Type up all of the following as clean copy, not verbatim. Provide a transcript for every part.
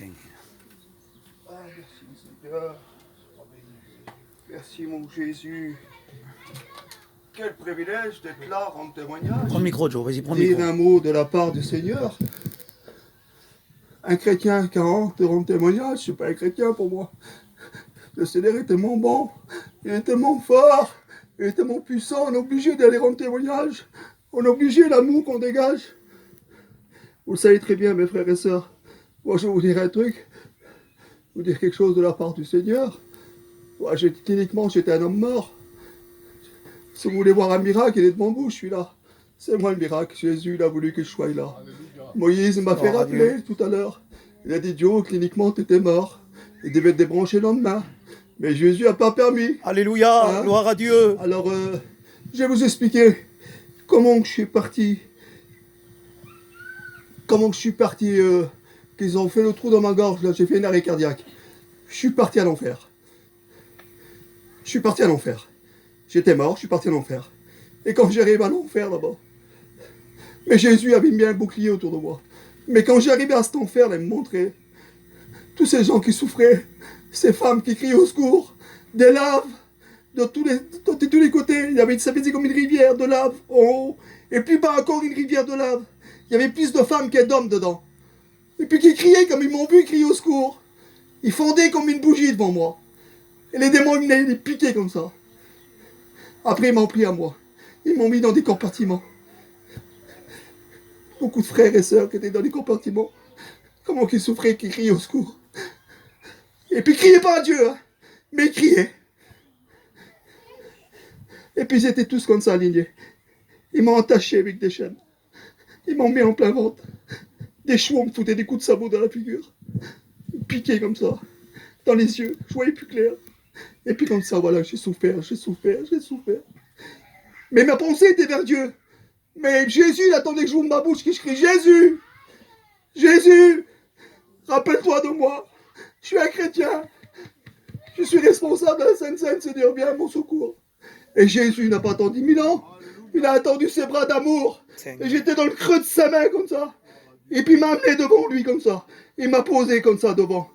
Seigneur. Ah, merci Seigneur. Merci mon Jésus. Quel privilège d'être là, rendre témoignage. Prends le micro, Joe, vas-y, prends le Dire micro. un mot de la part du Seigneur. Un chrétien qui rend témoignage, c'est pas un chrétien pour moi. Le Seigneur est tellement bon, il est tellement fort, il est tellement puissant, on est obligé d'aller rendre témoignage. On est obligé l'amour qu'on dégage. Vous le savez très bien, mes frères et sœurs. Moi, je vais vous dire un truc. Vous dire quelque chose de la part du Seigneur. Moi, cliniquement, j'étais un homme mort. Si vous voulez voir un miracle, il est devant vous, je suis là. C'est moi le miracle. Jésus, il a voulu que je sois là. Moïse m'a fait rappeler tout à l'heure. Il a dit, Joe, cliniquement, tu étais mort. Il devait te débrancher le lendemain. Mais Jésus n'a pas permis. Alléluia, Hein? gloire à Dieu. Alors, je vais vous expliquer comment je suis parti. Comment je suis parti, qu'ils ont fait le trou dans ma gorge, là, j'ai fait une arrêt cardiaque. Je suis parti à l'enfer. Je suis parti à l'enfer. J'étais mort, je suis parti à l'enfer. Et quand j'arrive à l'enfer là-bas, mais Jésus avait mis un bouclier autour de moi. Mais quand j'arrivais à cet enfer, il me montrait tous ces gens qui souffraient, ces femmes qui criaient au secours, des laves de tous les côtés. Ça faisait comme une rivière de lave en haut. Et plus bas encore une rivière de lave. Il y avait plus de femmes que d'hommes dedans. Et puis qui criaient comme ils m'ont vu crier au secours. Ils fondaient comme une bougie devant moi. Et les démons, ils venaient les piquer comme ça. Après, ils m'ont pris à moi. Ils m'ont mis dans des compartiments. Beaucoup de frères et sœurs qui étaient dans les compartiments. Comment qu'ils souffraient, qu'ils criaient au secours. Et puis, ils criaient pas à Dieu, hein, mais ils criaient. Et puis, ils étaient tous comme ça, alignés. Ils m'ont entaché avec des chaînes. Ils m'ont mis en plein ventre. Des chevaux me foutaient des coups de sabot dans la figure. Ils piquaient comme ça. Dans les yeux. Je voyais plus clair. Et puis comme ça, voilà, j'ai souffert. Mais ma pensée était vers Dieu. Mais Jésus, il attendait que je ouvre ma bouche, que je crie Jésus! Jésus! Rappelle-toi de moi. Je suis un chrétien. Je suis responsable de la Sainte-Seine, Seigneur, viens à mon secours. Et Jésus n'a pas attendu 1000 ans. Il a attendu ses bras d'amour. Et j'étais dans le creux de sa main comme ça. Et puis il m'a amené devant lui comme ça. Il m'a posé comme ça devant.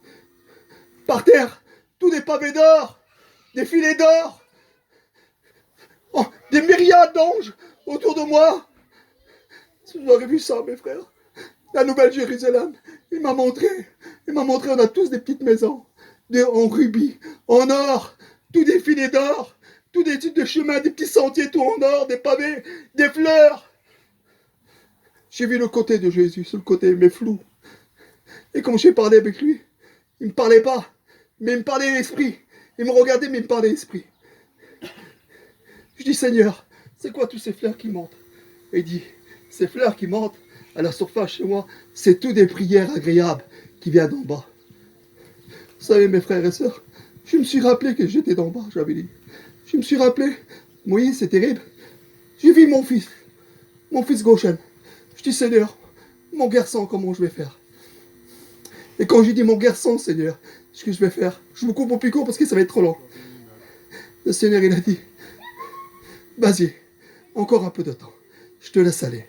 Par terre, tous des pavés d'or, des filets d'or, oh, des myriades d'anges autour de moi. Si vous auriez vu ça, mes frères, la nouvelle Jérusalem, il m'a montré, on a tous des petites maisons, en rubis, en or, tous des filets d'or, tous des types de chemins, des petits sentiers, tout en or, des pavés, des fleurs. J'ai vu le côté de Jésus, sur le côté, mais flou. Et quand j'ai parlé avec lui, il ne me parlait pas, mais il me parlait l'esprit. Il me regardait, mais il me parlait l'esprit. Je dis, Seigneur, c'est quoi tous ces fleurs qui montent? Et il dit, ces fleurs qui montent à la surface chez moi, c'est tout des prières agréables qui viennent d'en bas. Vous savez, mes frères et sœurs, je me suis rappelé que j'étais d'en bas, j'avais dit. Je me suis rappelé, Moïse, c'est terrible. J'ai vu mon fils Goshen. Je dis, Seigneur, mon garçon, comment je vais faire? Et quand j'ai dit mon garçon, Seigneur, ce que je vais faire, je me coupe au plus court parce que ça va être trop long. Le Seigneur, il a dit, vas-y, encore un peu de temps, je te laisse aller.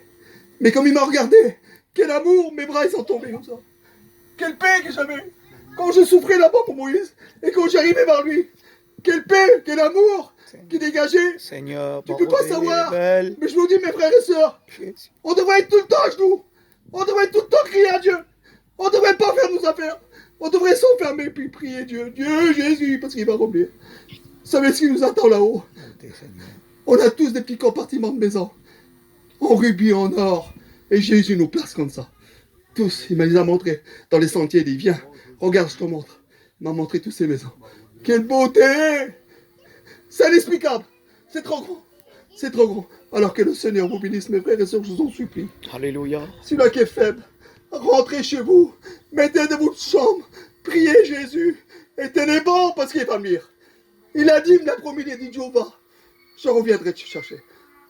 Mais comme il m'a regardé, quel amour, mes bras ils sont tombés comme ça. Quelle paix que j'avais quand je souffrais là-bas pour Moïse et quand j'arrivais vers lui. Quelle paix, quel amour qui dégageait. Seigneur, tu peux pas savoir. Mais je vous dis, mes frères et sœurs, on devrait être tout le temps à genoux. On devrait être tout le temps crier à Dieu. On devrait pas faire nos affaires. On devrait s'enfermer et puis prier Dieu. Dieu, Jésus, parce qu'il va revenir. Vous savez ce qui nous attend là-haut? On a tous des petits compartiments de maison. En rubis, en or. Et Jésus nous place comme ça. Tous, il les a montrés dans les sentiers. Il dit, viens, regarde, je te montre. Il m'a montré toutes ces maisons. Quelle beauté! C'est inexplicable. C'est trop grand. C'est trop grand. Alors que le Seigneur vous bénisse, mes frères et sœurs, je vous en supplie. Alléluia. Celui-là qui est faible, rentrez chez vous, mettez dans votre chambre, priez Jésus, et tenez bon parce qu'il va venir. Il a dit, il me l'a promis, il a dit, Jéhovah, je reviendrai te chercher.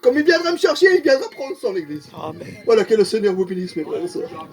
Comme il viendra me chercher, il viendra prendre son église. Amen. Voilà, que le Seigneur vous bénisse, mes frères et sœurs.